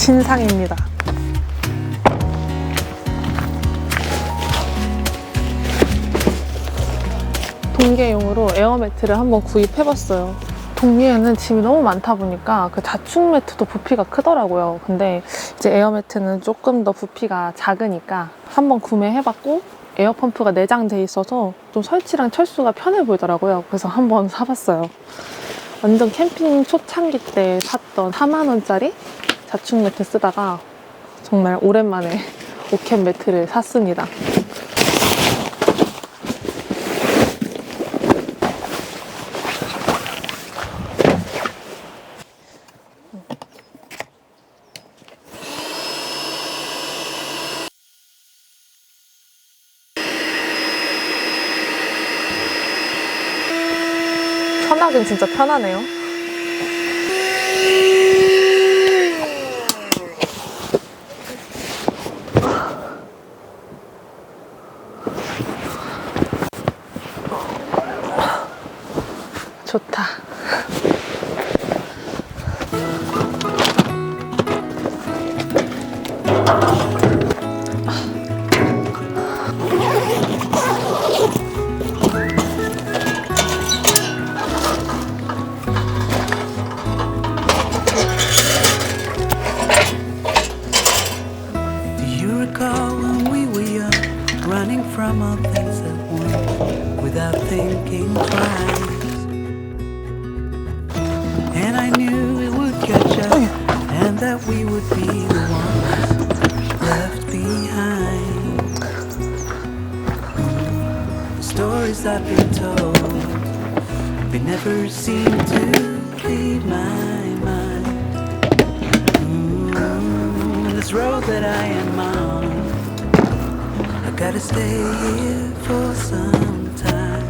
신상입니다. 동계용으로 에어매트를 한번 구입해봤어요. 동계에는 짐이 너무 많다 보니까 그 자충 매트도 부피가 크더라고요. 근데 이제 에어매트는 조금 더 부피가 작으니까 한번 구매해봤고 에어펌프가 내장돼 있어서 좀 설치랑 철수가 편해 보이더라고요. 그래서 한번 사봤어요. 완전 캠핑 초창기 때 샀던 4만 원짜리 자충 매트 쓰다가 정말 오랜만에 오캠 매트를 샀습니다. 편하긴 진짜 편하네요. 좋다. I've been told, they never seem to leave my mind. This road that I am on, I gotta stay here for some time.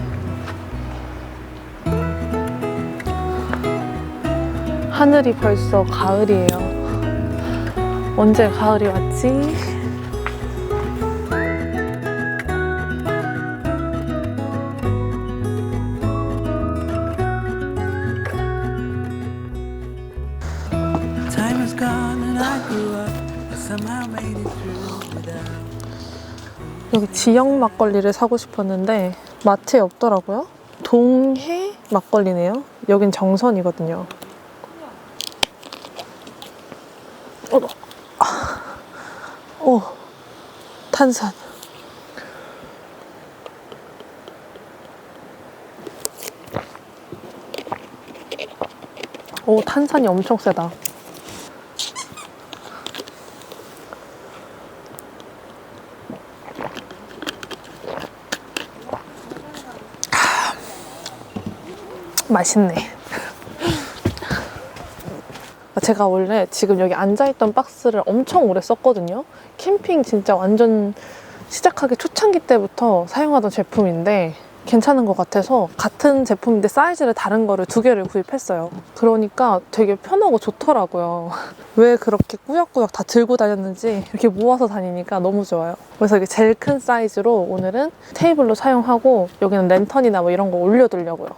하늘이 벌써 가을이에요. 언제 가을이 왔지? 여기 지역 막걸리를 사고 싶었는데 마트에 없더라고요. 동해 막걸리네요. 여긴 정선이거든요. 탄산. 오, 탄산이 엄청 세다. 맛있네. 제가 원래 지금 여기 앉아있던 박스를 엄청 오래 썼거든요. 캠핑 진짜 완전 시작하기 초창기 때부터 사용하던 제품인데 괜찮은 것 같아서 같은 제품인데 사이즈를 다른 거를 2개를 구입했어요. 그러니까 되게 편하고 좋더라고요. 왜 그렇게 꾸역꾸역 다 들고 다녔는지 이렇게 모아서 다니니까 너무 좋아요. 그래서 이게 제일 큰 사이즈로 오늘은 테이블로 사용하고 여기는 랜턴이나 뭐 이런 거 올려두려고요.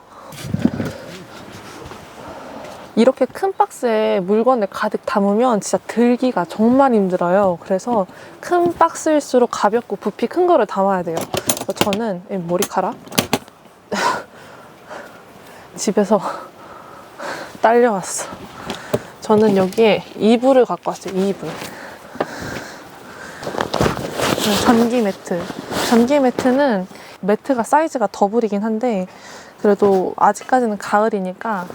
이렇게 큰 박스에 물건을 가득 담으면 진짜 들기가 정말 힘들어요. 그래서 큰 박스일수록 가볍고 부피 큰 거를 담아야 돼요. 저는 이 머리카락 집에서 딸려왔어. 저는 여기에 이불을 갖고 왔어요. 이불. 전기 매트. 전기 매트는 매트가 사이즈가 더블이긴 한데 그래도 아직까지는 가을이니까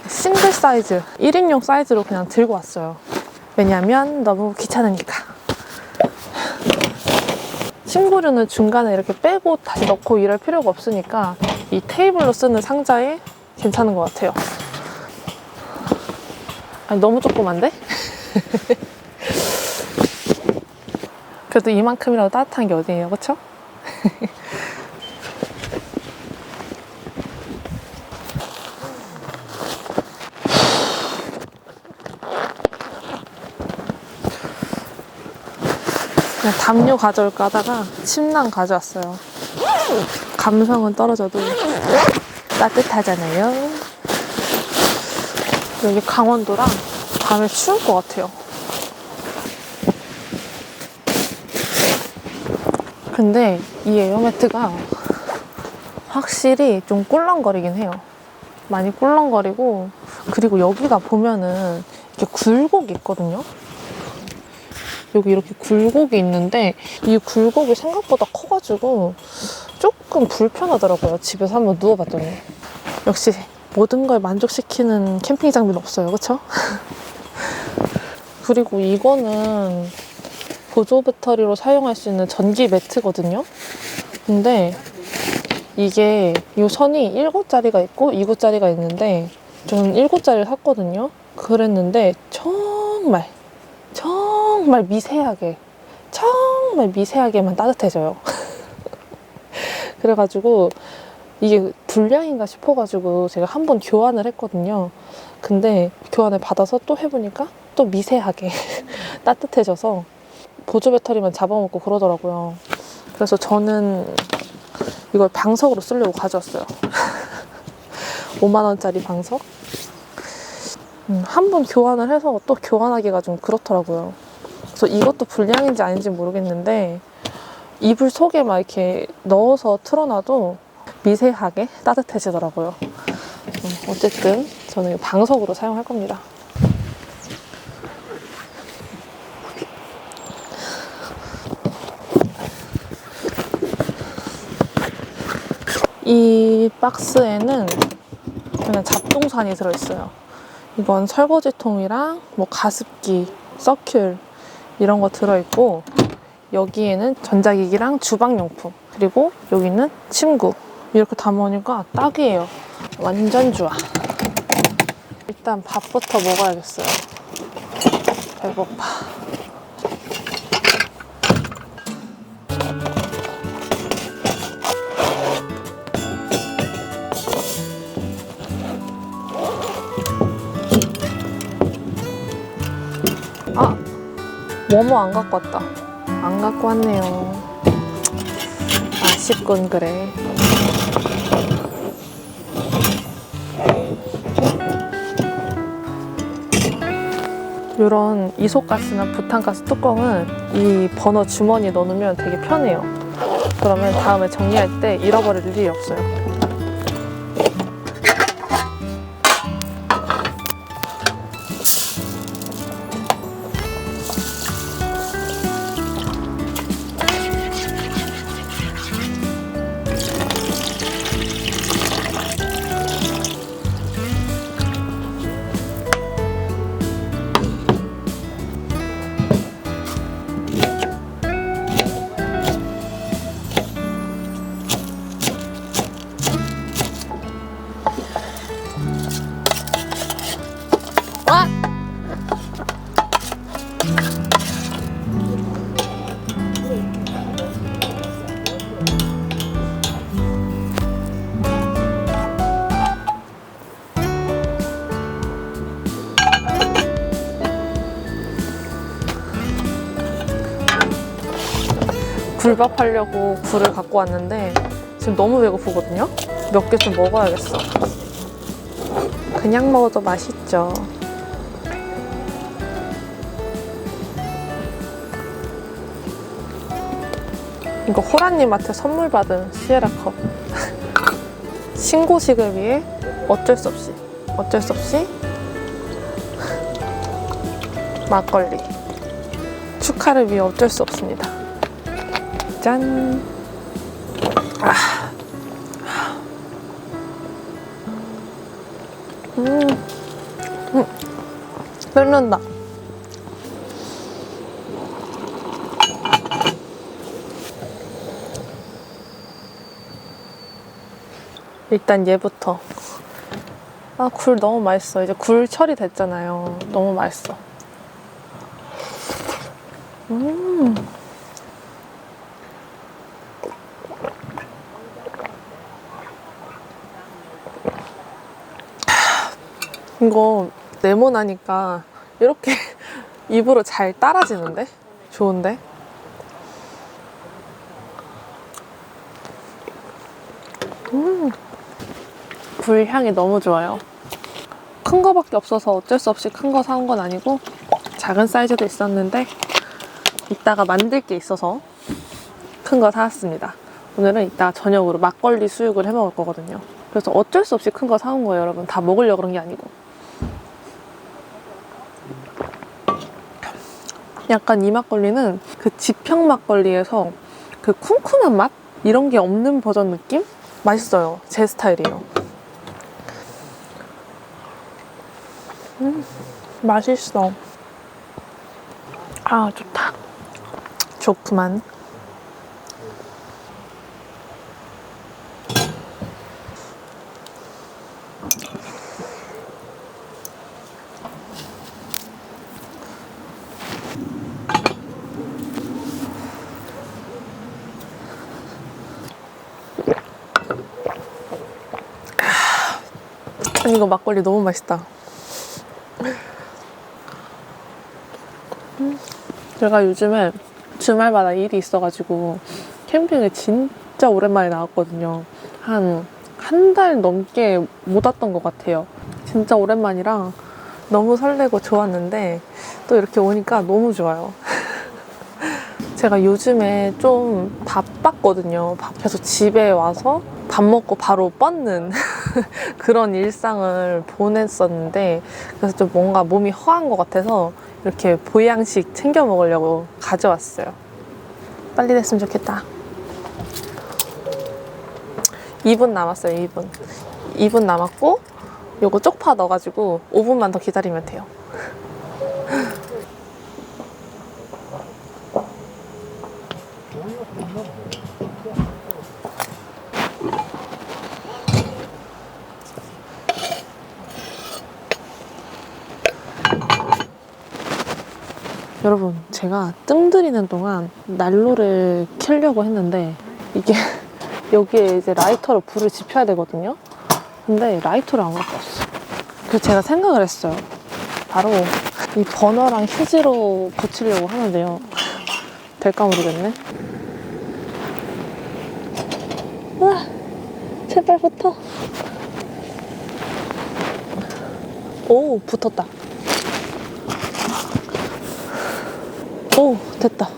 싱글 사이즈, 1인용 사이즈로 그냥 들고 왔어요. 왜냐면 너무 귀찮으니까. 침구류는 중간에 이렇게 빼고 다시 넣고 이럴 필요가 없으니까 이 테이블로 쓰는 상자에 괜찮은 것 같아요. 아니, 너무 조그만데? 그래도 이만큼이라도 따뜻한 게 어디예요, 그쵸? 그냥 담요 가져올까 하다가 침낭 가져왔어요. 감성은 떨어져도 따뜻하잖아요. 여기 강원도랑 밤에 추울 것 같아요. 근데 이 에어매트가 확실히 좀 꿀렁거리긴 해요. 많이 꿀렁거리고, 그리고 여기가 보면은 이렇게 굴곡이 있거든요. 여기 이렇게 굴곡이 있는데 이 굴곡이 생각보다 커가지고 조금 불편하더라고요. 집에서 한번 누워봤더니. 역시 모든 걸 만족시키는 캠핑 장비는 없어요. 그쵸? 그리고 이거는 보조 배터리로 사용할 수 있는 전기 매트거든요. 근데 이게 이 선이 1구짜리가 있고 2구짜리가 있는데 저는 1구짜리를 샀거든요. 그랬는데 정말 미세하게만 따뜻해져요. 그래가지고 이게 불량인가 싶어가지고 제가 한번 교환을 했거든요. 근데 교환을 받아서 또 해보니까 또 미세하게 따뜻해져서 보조 배터리만 잡아먹고 그러더라고요. 그래서 저는 이걸 방석으로 쓰려고 가져왔어요. 5만 원짜리 방석. 한 번 교환을 해서 또 교환하기가 좀 그렇더라고요. 그래서 이것도 불량인지 아닌지 모르겠는데 이불 속에 막 이렇게 넣어서 틀어놔도 미세하게 따뜻해지더라고요. 어쨌든 저는 방석으로 사용할 겁니다. 이 박스에는 그냥 잡동산이 들어있어요. 이건 설거지통이랑 뭐 가습기, 서큘 이런 거 들어있고, 여기에는 전자기기랑 주방용품, 그리고 여기는 침구. 이렇게 담아오니까 딱이에요. 완전 좋아. 일단 밥부터 먹어야겠어요. 배고파. 아! 뭐뭐 안 갖고 왔다. 안 갖고 왔네요. 아쉽군 그래. 이런 이소가스나 부탄가스 뚜껑은 이 버너 주머니에 넣어놓으면 되게 편해요. 그러면 다음에 정리할 때 잃어버릴 일이 없어요. 굴밥 하려고 굴을 갖고 왔는데 지금 너무 배고프거든요? 몇 개 좀 먹어야겠어. 그냥 먹어도 맛있죠. 이거 호라님한테 선물 받은 시에라 컵. 신고식을 위해 어쩔 수 없이 막걸리. 축하를 위해 어쩔 수 없습니다. 짠. 끓는다. 일단 얘부터. 아, 굴 너무 맛있어. 이제 굴철이 됐잖아요. 너무 맛있어. 이거 네모나니까 이렇게 입으로 잘 따라지는데? 좋은데? 굴 향이 너무 좋아요. 큰 거밖에 없어서 어쩔 수 없이 큰 거 사온 건 아니고 작은 사이즈도 있었는데 이따가 만들 게 있어서 큰 거 사왔습니다. 오늘은 이따 저녁으로 막걸리 수육을 해 먹을 거거든요. 그래서 어쩔 수 없이 큰 거 사온 거예요, 여러분. 다 먹으려고 그런 게 아니고. 약간 이 막걸리는 그 지평 막걸리에서 그 쿰쿰한 맛? 이런 게 없는 버전 느낌? 맛있어요. 제 스타일이에요. 맛있어. 아, 좋다. 좋구만. 아니, 이거 막걸리 너무 맛있다. 제가 요즘에 주말마다 일이 있어가지고 캠핑을 진짜 오랜만에 나왔거든요. 한 달 넘게 못 왔던 것 같아요. 진짜 오랜만이라 너무 설레고 좋았는데 또 이렇게 오니까 너무 좋아요. 제가 요즘에 좀 바빴거든요. 바빠서 집에 와서 밥 먹고 바로 뻗는 그런 일상을 보냈었는데, 그래서 좀 뭔가 몸이 허한 것 같아서 이렇게 보양식 챙겨 먹으려고 가져왔어요. 빨리 됐으면 좋겠다. 2분 남았어요. 2분 남았고 요거 쪽파 넣어가지고 5분만 더 기다리면 돼요. 여러분, 제가 뜸 들이는 동안 난로를 켜려고 했는데 이게 여기에 이제 라이터로 불을 지펴야 되거든요. 근데 라이터를 안 갖고 왔어. 그래서 제가 생각을 했어요. 바로 이 버너랑 휴지로 붙이려고 하는데요. 될까 모르겠네. 우와, 제발 붙어. 오, 붙었다. 오, 됐다.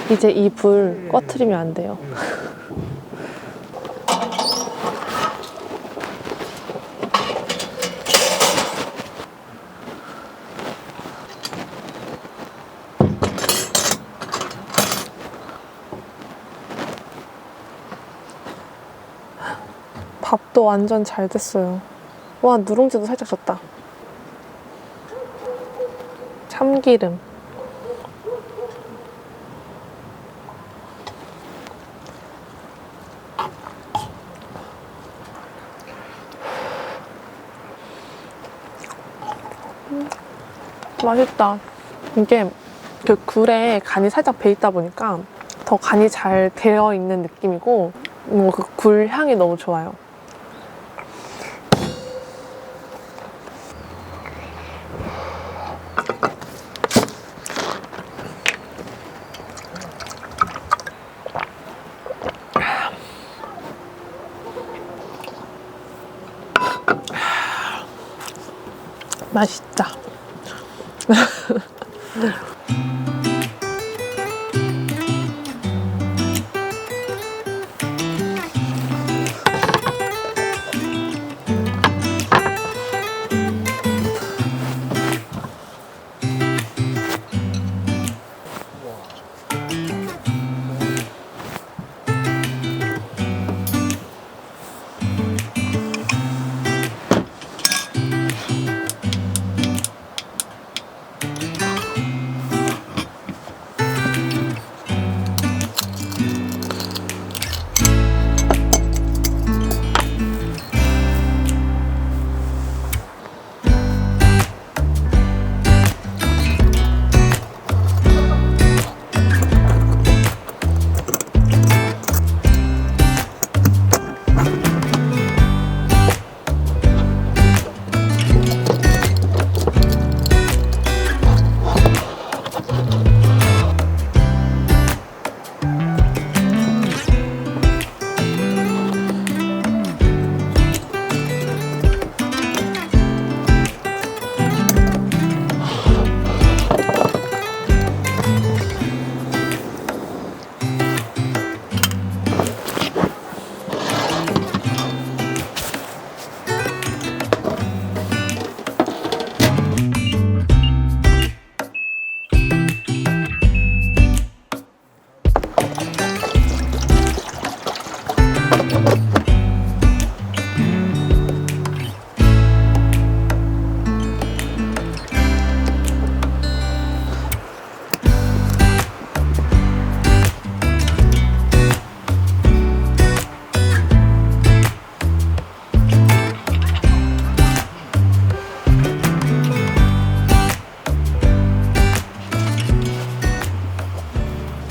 이제 이 불 꺼트리면 안 돼요. 밥도 완전 잘 됐어요. 와, 누룽지도 살짝 졌다. 참기름. 맛있다. 이게 그 굴에 간이 살짝 배있다 보니까 더 간이 잘 되어 있는 느낌이고, 그 굴 향이 너무 좋아요. 맛있다.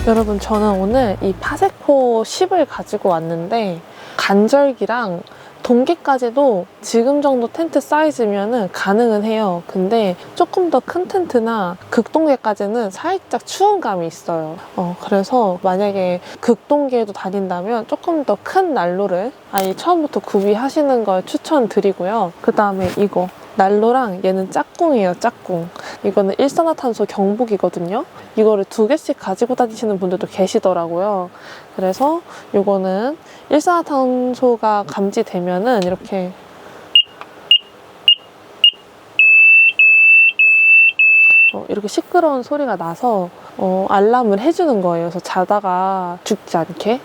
여러분, 저는 오늘 이 파세코 10을 가지고 왔는데 간절기랑 동계까지도 지금 정도 텐트 사이즈면은 가능은 해요. 근데 조금 더 큰 텐트나 극동계까지는 살짝 추운 감이 있어요. 그래서 만약에 극동계에도 다닌다면 조금 더 큰 난로를 아예 처음부터 구비하시는 걸 추천드리고요. 그 다음에 이거 난로랑 얘는 짝꿍이에요. 짝꿍. 이거는 일산화탄소 경보기거든요. 이거를 2개씩 가지고 다니시는 분들도 계시더라고요. 그래서 이거는 일산화탄소가 감지되면은 이렇게 이렇게 시끄러운 소리가 나서 알람을 해주는 거예요. 그래서 자다가 죽지 않게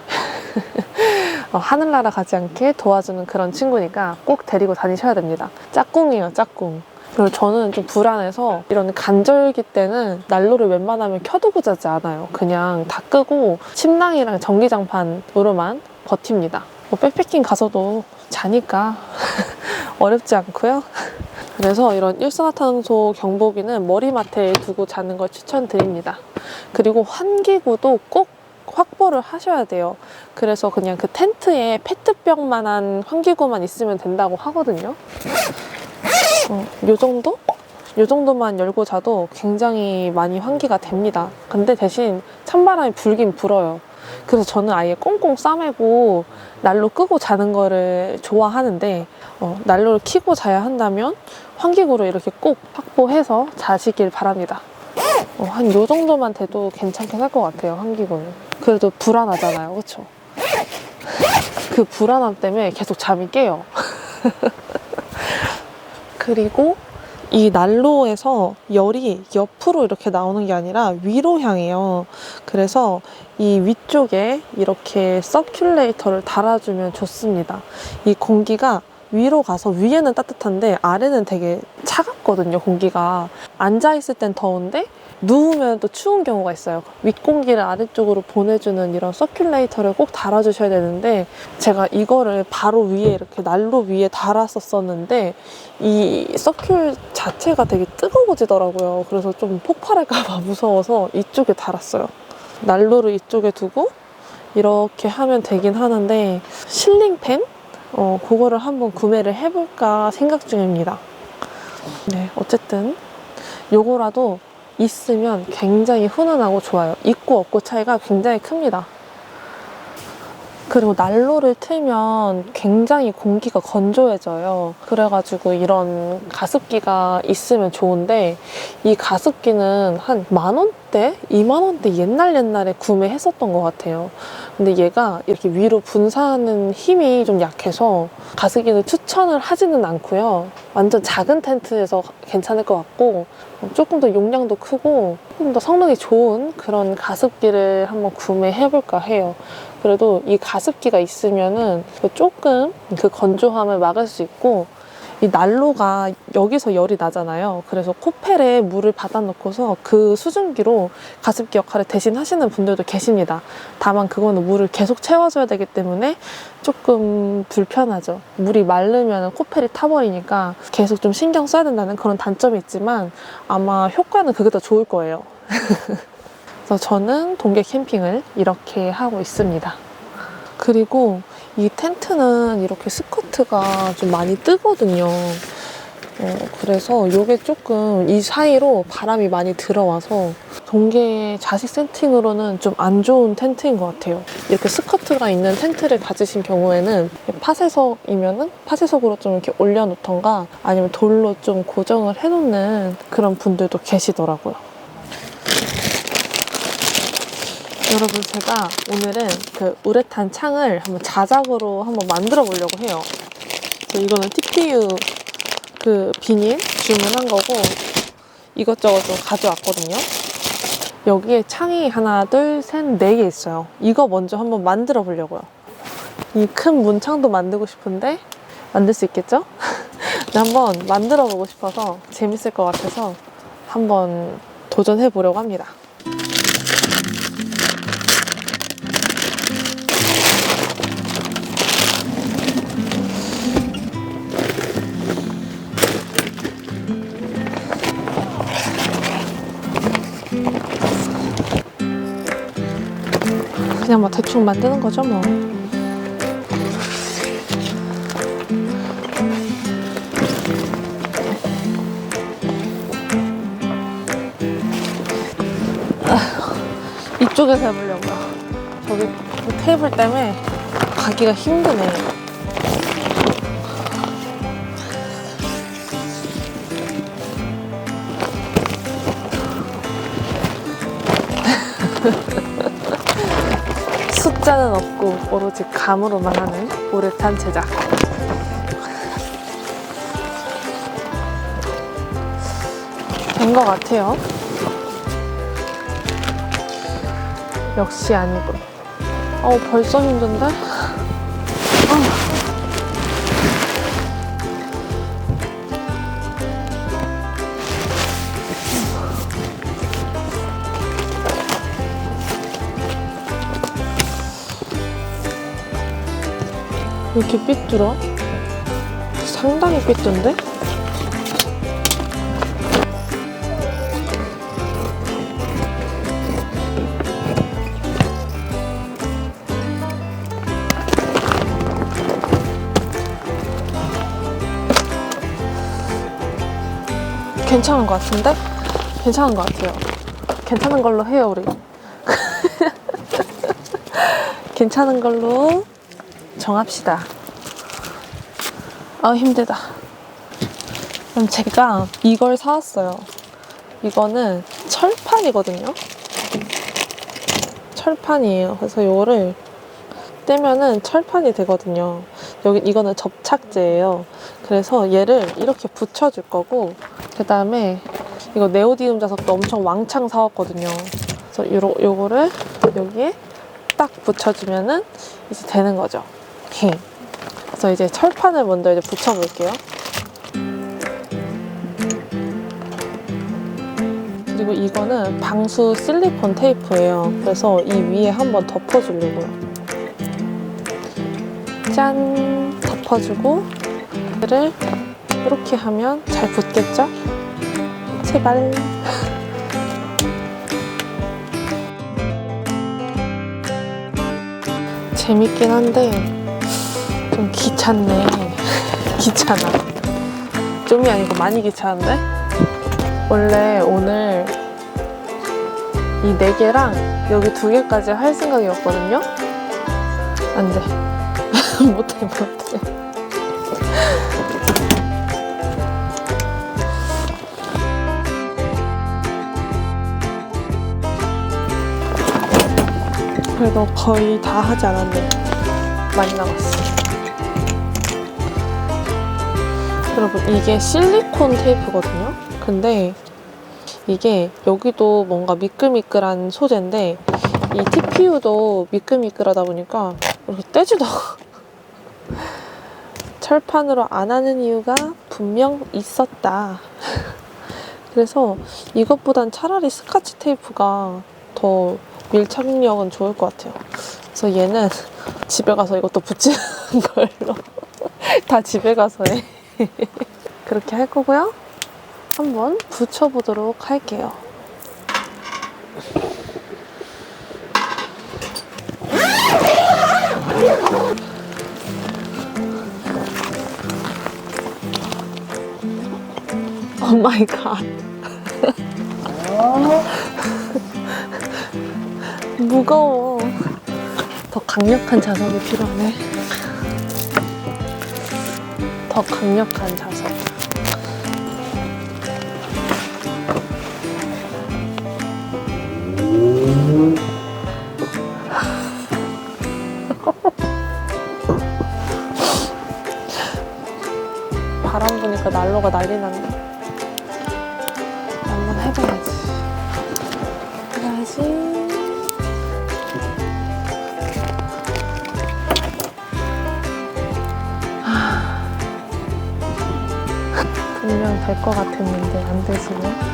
하늘나라 가지 않게 도와주는 그런 친구니까 꼭 데리고 다니셔야 됩니다. 짝꿍이에요, 짝꿍. 그리고 저는 좀 불안해서 이런 간절기 때는 난로를 웬만하면 켜두고 자지 않아요. 그냥 다 끄고 침낭이랑 전기장판으로만 버팁니다. 백패킹 가서도 자니까 어렵지 않고요. 그래서 이런 일산화탄소 경보기는 머리맡에 두고 자는 걸 추천드립니다. 그리고 환기구도 꼭 확보를 하셔야 돼요. 그래서 그냥 그 텐트에 페트병만한 환기구만 있으면 된다고 하거든요. 요 정도? 요 정도만 열고 자도 굉장히 많이 환기가 됩니다. 근데 대신 찬바람이 불긴 불어요. 그래서 저는 아예 꽁꽁 싸매고 난로 끄고 자는 거를 좋아하는데 난로를 켜고 자야 한다면 환기구를 이렇게 꼭 확보해서 자시길 바랍니다. 한 요 정도만 돼도 괜찮게 살 것 같아요, 환기구는. 그래도 불안하잖아요, 그쵸? 그 불안함 때문에 계속 잠이 깨요. 그리고 이 난로에서 열이 옆으로 이렇게 나오는 게 아니라 위로 향해요. 그래서 이 위쪽에 이렇게 서큘레이터를 달아주면 좋습니다. 이 공기가 위로 가서 위에는 따뜻한데 아래는 되게 차갑거든요, 공기가. 앉아있을 땐 더운데 누우면 또 추운 경우가 있어요. 윗공기를 아래쪽으로 보내주는 이런 서큘레이터를 꼭 달아주셔야 되는데 제가 이거를 바로 위에 이렇게 난로 위에 달았었는데 이 서큘 자체가 되게 뜨거워지더라고요. 그래서 좀 폭발할까봐 무서워서 이쪽에 달았어요. 난로를 이쪽에 두고 이렇게 하면 되긴 하는데 실링팬? 그거를 한번 구매를 해볼까 생각 중입니다. 네, 어쨌든 요거라도 있으면 굉장히 훈훈하고 좋아요. 있고 없고 차이가 굉장히 큽니다. 그리고 난로를 틀면 굉장히 공기가 건조해져요. 그래가지고 이런 가습기가 있으면 좋은데 이 가습기는 한 10,000원대? 20,000원대 옛날에 구매했었던 것 같아요. 근데 얘가 이렇게 위로 분사하는 힘이 좀 약해서 가습기는 추천을 하지는 않고요. 완전 작은 텐트에서 괜찮을 것 같고 조금 더 용량도 크고 조금 더 성능이 좋은 그런 가습기를 한번 구매해볼까 해요. 그래도 이 가습기가 있으면은 조금 그 건조함을 막을 수 있고, 이 난로가 여기서 열이 나잖아요. 그래서 코펠에 물을 받아놓고서 그 수증기로 가습기 역할을 대신 하시는 분들도 계십니다. 다만 그거는 물을 계속 채워줘야 되기 때문에 조금 불편하죠. 물이 마르면 코펠이 타버리니까 계속 좀 신경 써야 된다는 그런 단점이 있지만 아마 효과는 그게 더 좋을 거예요. 그래서 저는 동계 캠핑을 이렇게 하고 있습니다. 그리고 이 텐트는 이렇게 스커트가 좀 많이 뜨거든요. 그래서 이게 조금 이 사이로 바람이 많이 들어와서 동계 자식 세팅으로는 좀 안 좋은 텐트인 것 같아요. 이렇게 스커트가 있는 텐트를 가지신 경우에는 파쇄석이면은 파쇄석으로 좀 이렇게 올려놓던가 아니면 돌로 좀 고정을 해놓는 그런 분들도 계시더라고요. 여러분, 제가 오늘은 그 우레탄 창을 한번 자작으로 한번 만들어 보려고 해요. 이거는 TPU 그 비닐 주문한 거고 이것저것 좀 가져왔거든요. 여기에 창이 하나, 둘, 셋, 4개 있어요. 이거 먼저 한번 만들어 보려고요. 이 큰 문창도 만들고 싶은데 만들 수 있겠죠? 한번 만들어 보고 싶어서 재밌을 것 같아서 한번 도전해 보려고 합니다. 그냥 뭐 대충 만드는 거죠 뭐. 이쪽에서 해보려고요. 저기 테이블 때문에 가기가 힘드네. 숫자는 없고 오로지 감으로만 하는 우레탄 제작. 된 것 같아요. 역시 아니군. 벌써 힘든데? 왜 이렇게 삐뚤어? 상당히 삐뚤인데? 괜찮은 것 같은데? 괜찮은 것 같아요. 괜찮은 걸로 해요, 우리. 괜찮은 걸로 정합시다. 힘들다. 그럼 제가 이걸 사왔어요. 이거는 철판이거든요. 철판이에요. 그래서 이거를 떼면은 철판이 되거든요. 이거는 접착제예요. 그래서 얘를 이렇게 붙여줄 거고, 그 다음에 이거 네오디움 자석도 엄청 왕창 사왔거든요. 그래서 요거를 여기에 딱 붙여주면은 이제 되는 거죠. 그래서 이제 철판을 먼저 이제 붙여볼게요. 그리고 이거는 방수 실리콘 테이프예요. 그래서 이 위에 한번 덮어주려고요. 짠! 덮어주고 얘를 이렇게 하면 잘 붙겠죠? 제발! 재밌긴 한데 좀 귀찮네. 귀찮아. 좀이 아니고 많이 귀찮은데? 원래 오늘 이 4개랑 여기 2개까지 할 생각이었거든요? 안 돼. 못해. 그래도 거의 다 하지 않았네. 많이 남았어. 여러분, 이게 실리콘 테이프거든요? 근데 이게 여기도 뭔가 미끌미끌한 소재인데 이 TPU도 미끌미끌하다 보니까 이렇게 떼지도 철판으로 안 하는 이유가 분명 있었다. 그래서 이것보단 차라리 스카치 테이프가 더 밀착력은 좋을 것 같아요. 그래서 얘는 집에 가서 이것도 붙이는 걸로. 다 집에 가서 해. 그렇게 할 거고요. 한번 붙여보도록 할게요. 오 마이 갓. 무거워. 더 강력한 자석이 필요하네. 더 강력한 자석. 바람 부니까 난로가 난리 났네. 한번 해봐야지. 분명 될 것 같았는데 안 되지네.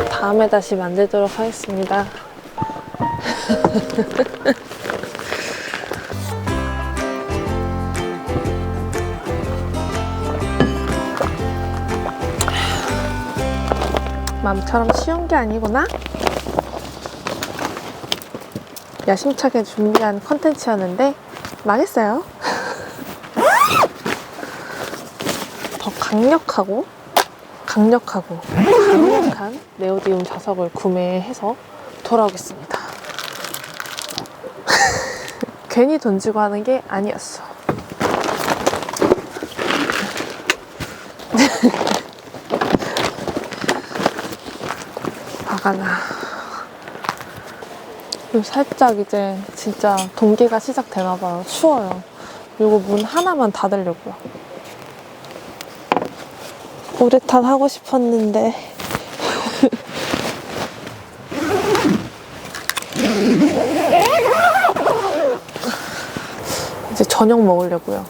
다음에 다시 만들도록 하겠습니다. 마음처럼 쉬운 게 아니구나? 야심차게 준비한 컨텐츠였는데 망했어요. 더 강력한 네오디움 자석을 구매해서 돌아오겠습니다. 괜히 돈 주고 하는 게 아니었어. 화가 나. 살짝 이제 진짜 동기가 시작되나봐요. 추워요. 요거 문 하나만 닫으려고요. 우레탄 하고 싶었는데. 이제 저녁 먹으려고요.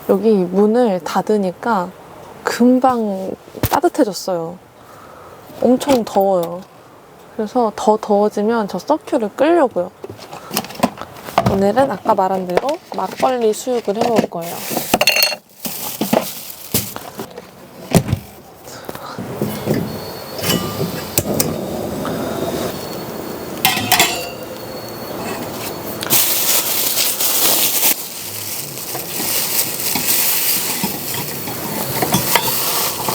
여기 문을 닫으니까 금방 따뜻해졌어요. 엄청 더워요. 그래서 더 더워지면 저 서큐를 끌려고요. 오늘은 아까 말한 대로 막걸리 수육을 해먹을 거예요.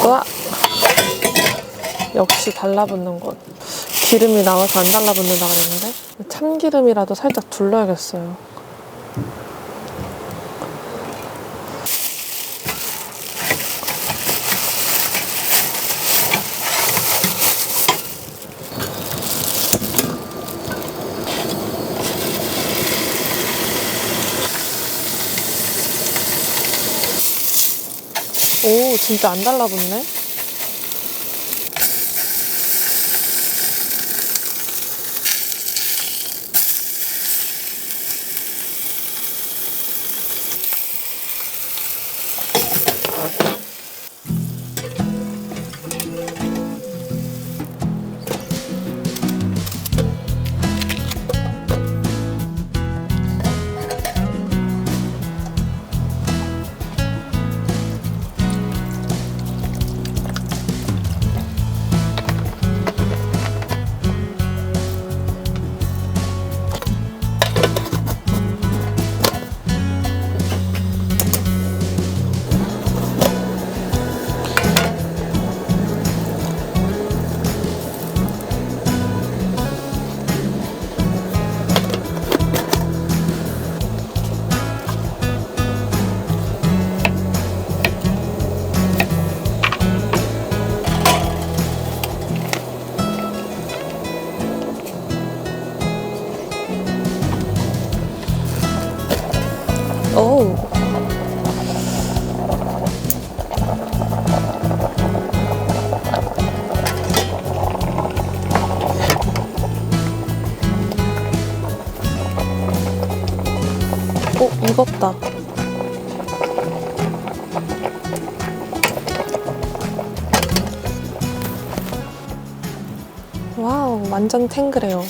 와! 역시 달라붙는 것. 기름이 나와서 안 달라붙는다 그랬는데 참기름이라도 살짝 둘러야겠어요. 오, 진짜 안 달라붙네. 익었다. 와우, 완전 탱글해요.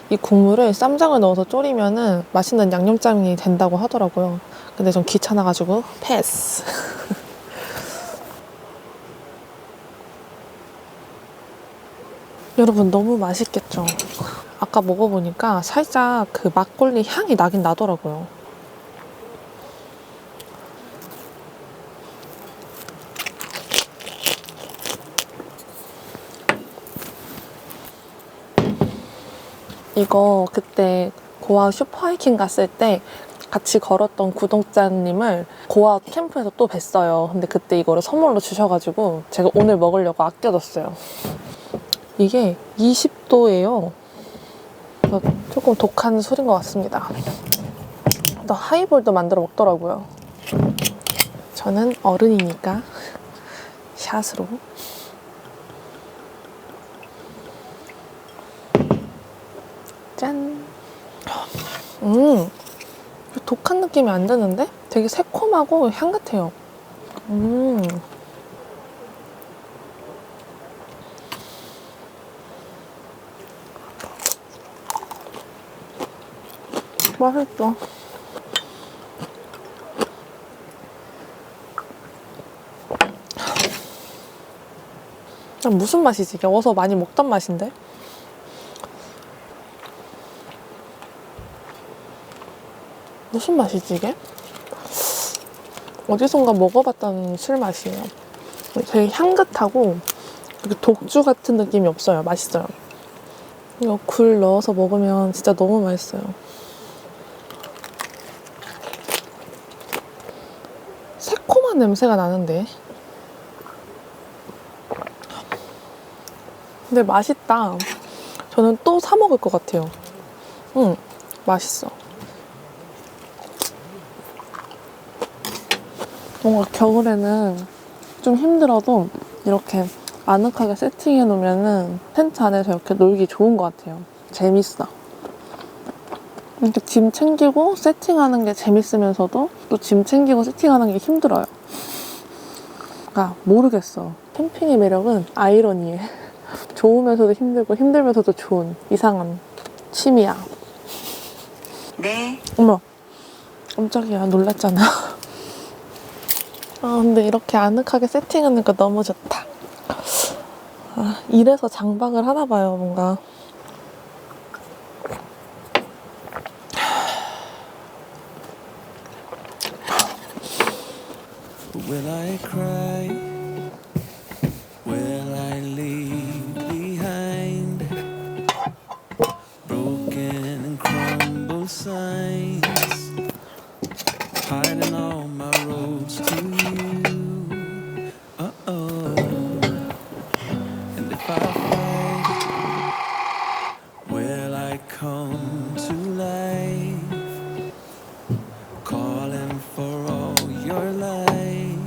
이 국물을 쌈장을 넣어서 졸이면은 맛있는 양념장이 된다고 하더라고요. 근데 좀 귀찮아가지고 패스. 여러분, 너무 맛있겠죠? 아까 먹어보니까 살짝 그 막걸리 향이 나긴 나더라고요. 이거 그때 고아 슈퍼하이킹 갔을 때 같이 걸었던 구독자님을 고아 캠프에서 또 뵀어요. 근데 그때 이거를 선물로 주셔가지고 제가 오늘 먹으려고 아껴뒀어요. 이게 20도예요. 조금 독한 술인 것 같습니다. 또 하이볼도 만들어 먹더라고요. 저는 어른이니까 샷으로. 짠! 독한 느낌이 안 드는데? 되게 새콤하고 향긋해요. 맛있어. 무슨 맛이지? 이게 어서 많이 먹던 맛인데? 무슨 맛이지 이게? 어디선가 먹어봤던 술 맛이에요. 되게 향긋하고 독주 같은 느낌이 없어요. 맛있어요. 이거 굴 넣어서 먹으면 진짜 너무 맛있어요. 새콤한 냄새가 나는데? 근데 맛있다. 저는 또 사 먹을 것 같아요. 맛있어. 뭔가 겨울에는 좀 힘들어도 이렇게 아늑하게 세팅해 놓으면은 텐트 안에서 이렇게 놀기 좋은 것 같아요. 재밌어. 이렇게 짐 챙기고 세팅하는 게 재밌으면서도 또 짐 챙기고 세팅하는 게 힘들어요. 그러니까 모르겠어. 캠핑의 매력은 아이러니해. 좋으면서도 힘들고 힘들면서도 좋은 이상한 취미야. 네. 어머, 깜짝이야. 놀랐잖아. 근데 이렇게 아늑하게 세팅하니까 너무 좋다. 이래서 장박을 하나 봐요, 뭔가. Will I cry? Will I leave behind broken and crumbled signs, hiding all my roads to you? Uh-oh. And if I fight, will I come to life, calling for all your light,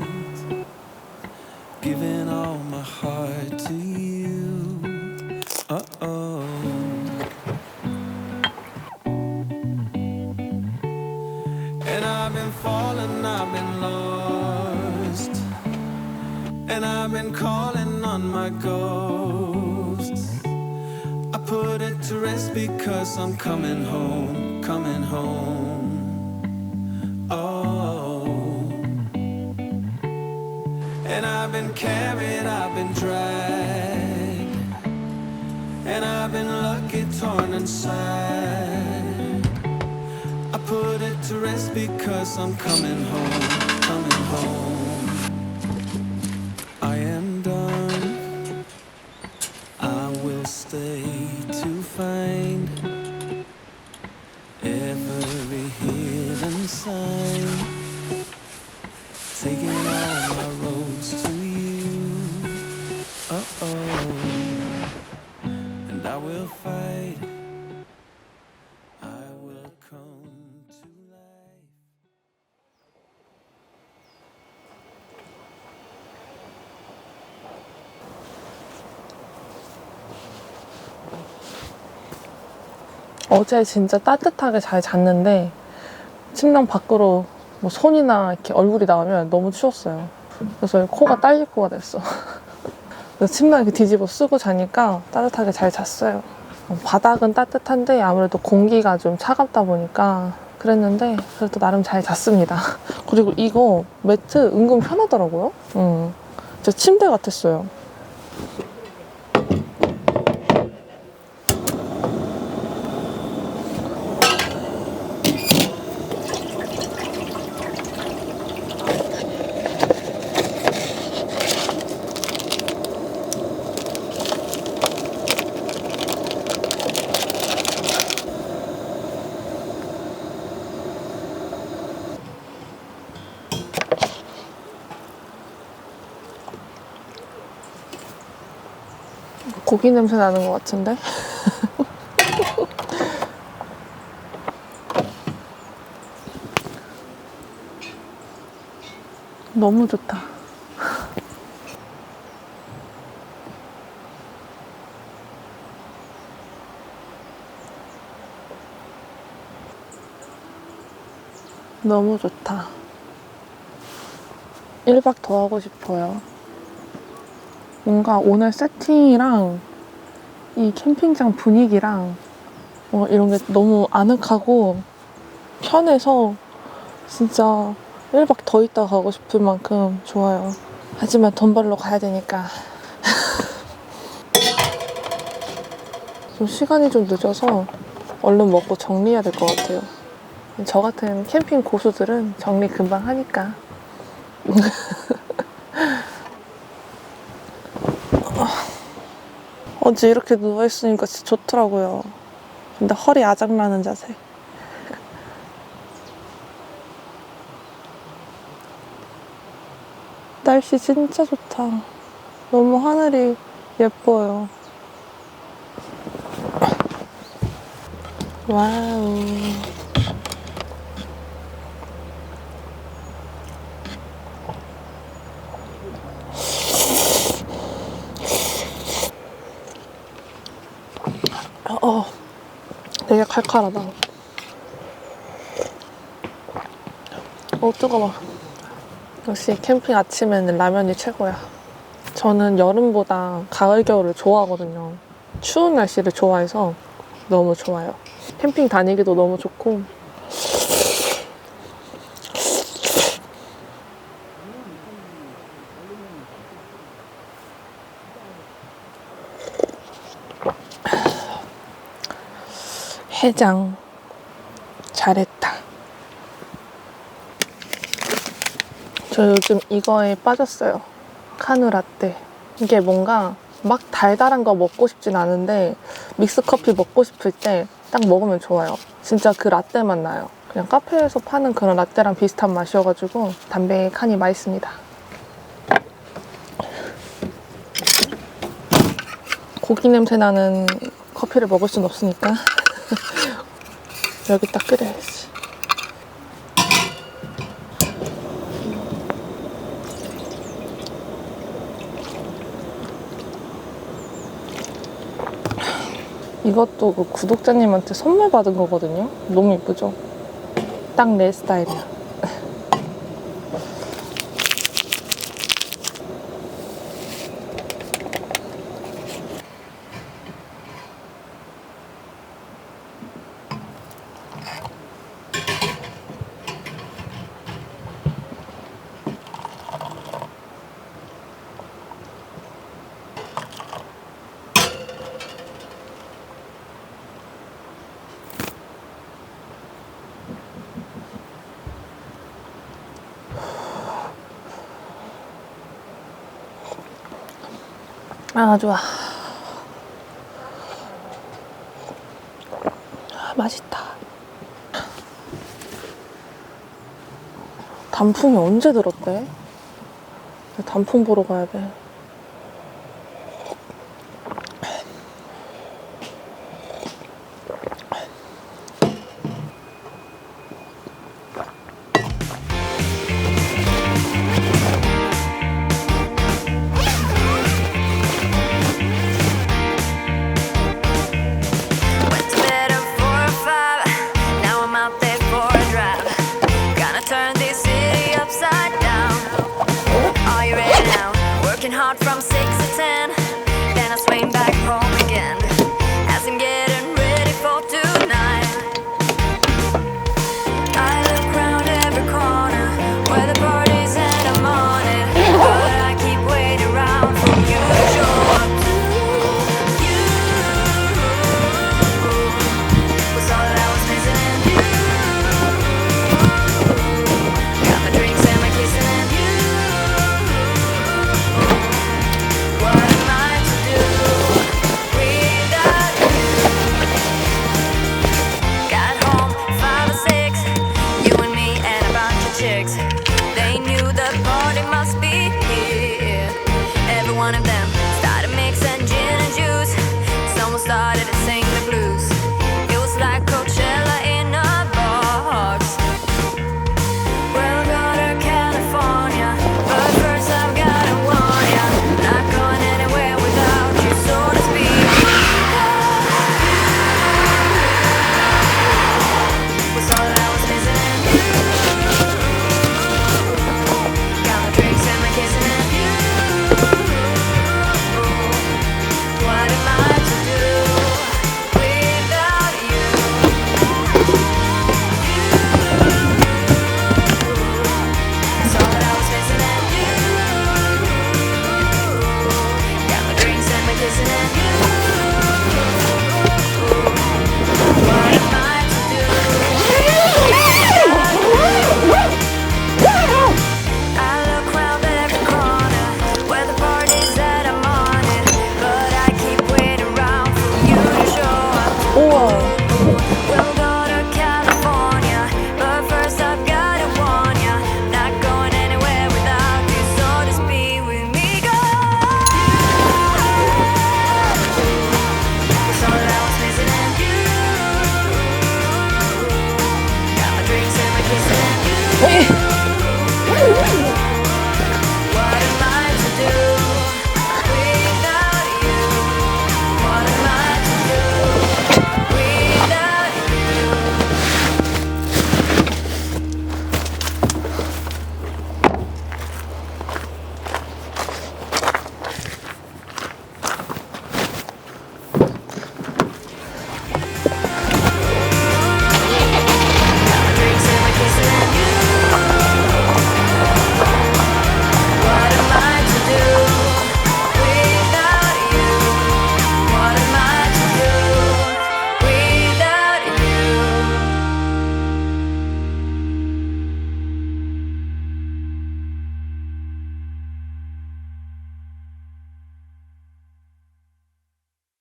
giving all my heart to you? Uh-oh. And I've been falling, I've been lost, and I've been calling on my ghosts. I put it to rest because I'm coming home, coming home. Oh. And I've been carried, I've been dragged, and I've been lucky, torn and sad. I put it to rest because I'm coming home, coming home. I am done, I will stay to find every hidden sign, taking all my roads to you. 어제 진짜 따뜻하게 잘 잤는데 침낭 밖으로 뭐 손이나 이렇게 얼굴이 나오면 너무 추웠어요. 그래서 코가 딸릴 코가 됐어. 그래서 침낭 이렇게 뒤집어 쓰고 자니까 따뜻하게 잘 잤어요. 바닥은 따뜻한데 아무래도 공기가 좀 차갑다 보니까 그랬는데 그래도 나름 잘 잤습니다. 그리고 이거 매트 은근 편하더라고요. 진짜 침대 같았어요. 고기 냄새 나는 것 같은데? 너무 좋다. 너무 좋다. 1박 더 하고 싶어요. 뭔가 오늘 세팅이랑 이 캠핑장 분위기랑 이런 게 너무 아늑하고 편해서 진짜 1박 더 있다 가고 싶을 만큼 좋아요. 하지만 돈 벌러 가야 되니까. 좀 시간이 좀 늦어서 얼른 먹고 정리해야 될 것 같아요. 저 같은 캠핑 고수들은 정리 금방 하니까. 어제 이렇게 누워있으니까 진짜 좋더라고요. 근데 허리 아작나는 자세. 날씨 진짜 좋다. 너무 하늘이 예뻐요. 와우. 되게 칼칼하다. 뜨거워. 역시 캠핑 아침에는 라면이 최고야. 저는 여름보다 가을, 겨울을 좋아하거든요. 추운 날씨를 좋아해서 너무 좋아요. 캠핑 다니기도 너무 좋고. 해장 잘했다. 저 요즘 이거에 빠졌어요. 카누 라떼. 이게 뭔가 막 달달한 거 먹고 싶진 않은데 믹스커피 먹고 싶을 때 딱 먹으면 좋아요. 진짜 그 라떼 맛 나요. 그냥 카페에서 파는 그런 라떼랑 비슷한 맛이어가지고 담백하니 맛있습니다. 고기 냄새 나는 커피를 먹을 순 없으니까 여기다 끓여야지. 이것도 그 구독자님한테 선물 받은 거거든요. 너무 예쁘죠? 딱 내 스타일이야. 아, 좋아. 맛있다. 단풍이 언제 들었대? 단풍 보러 가야 돼.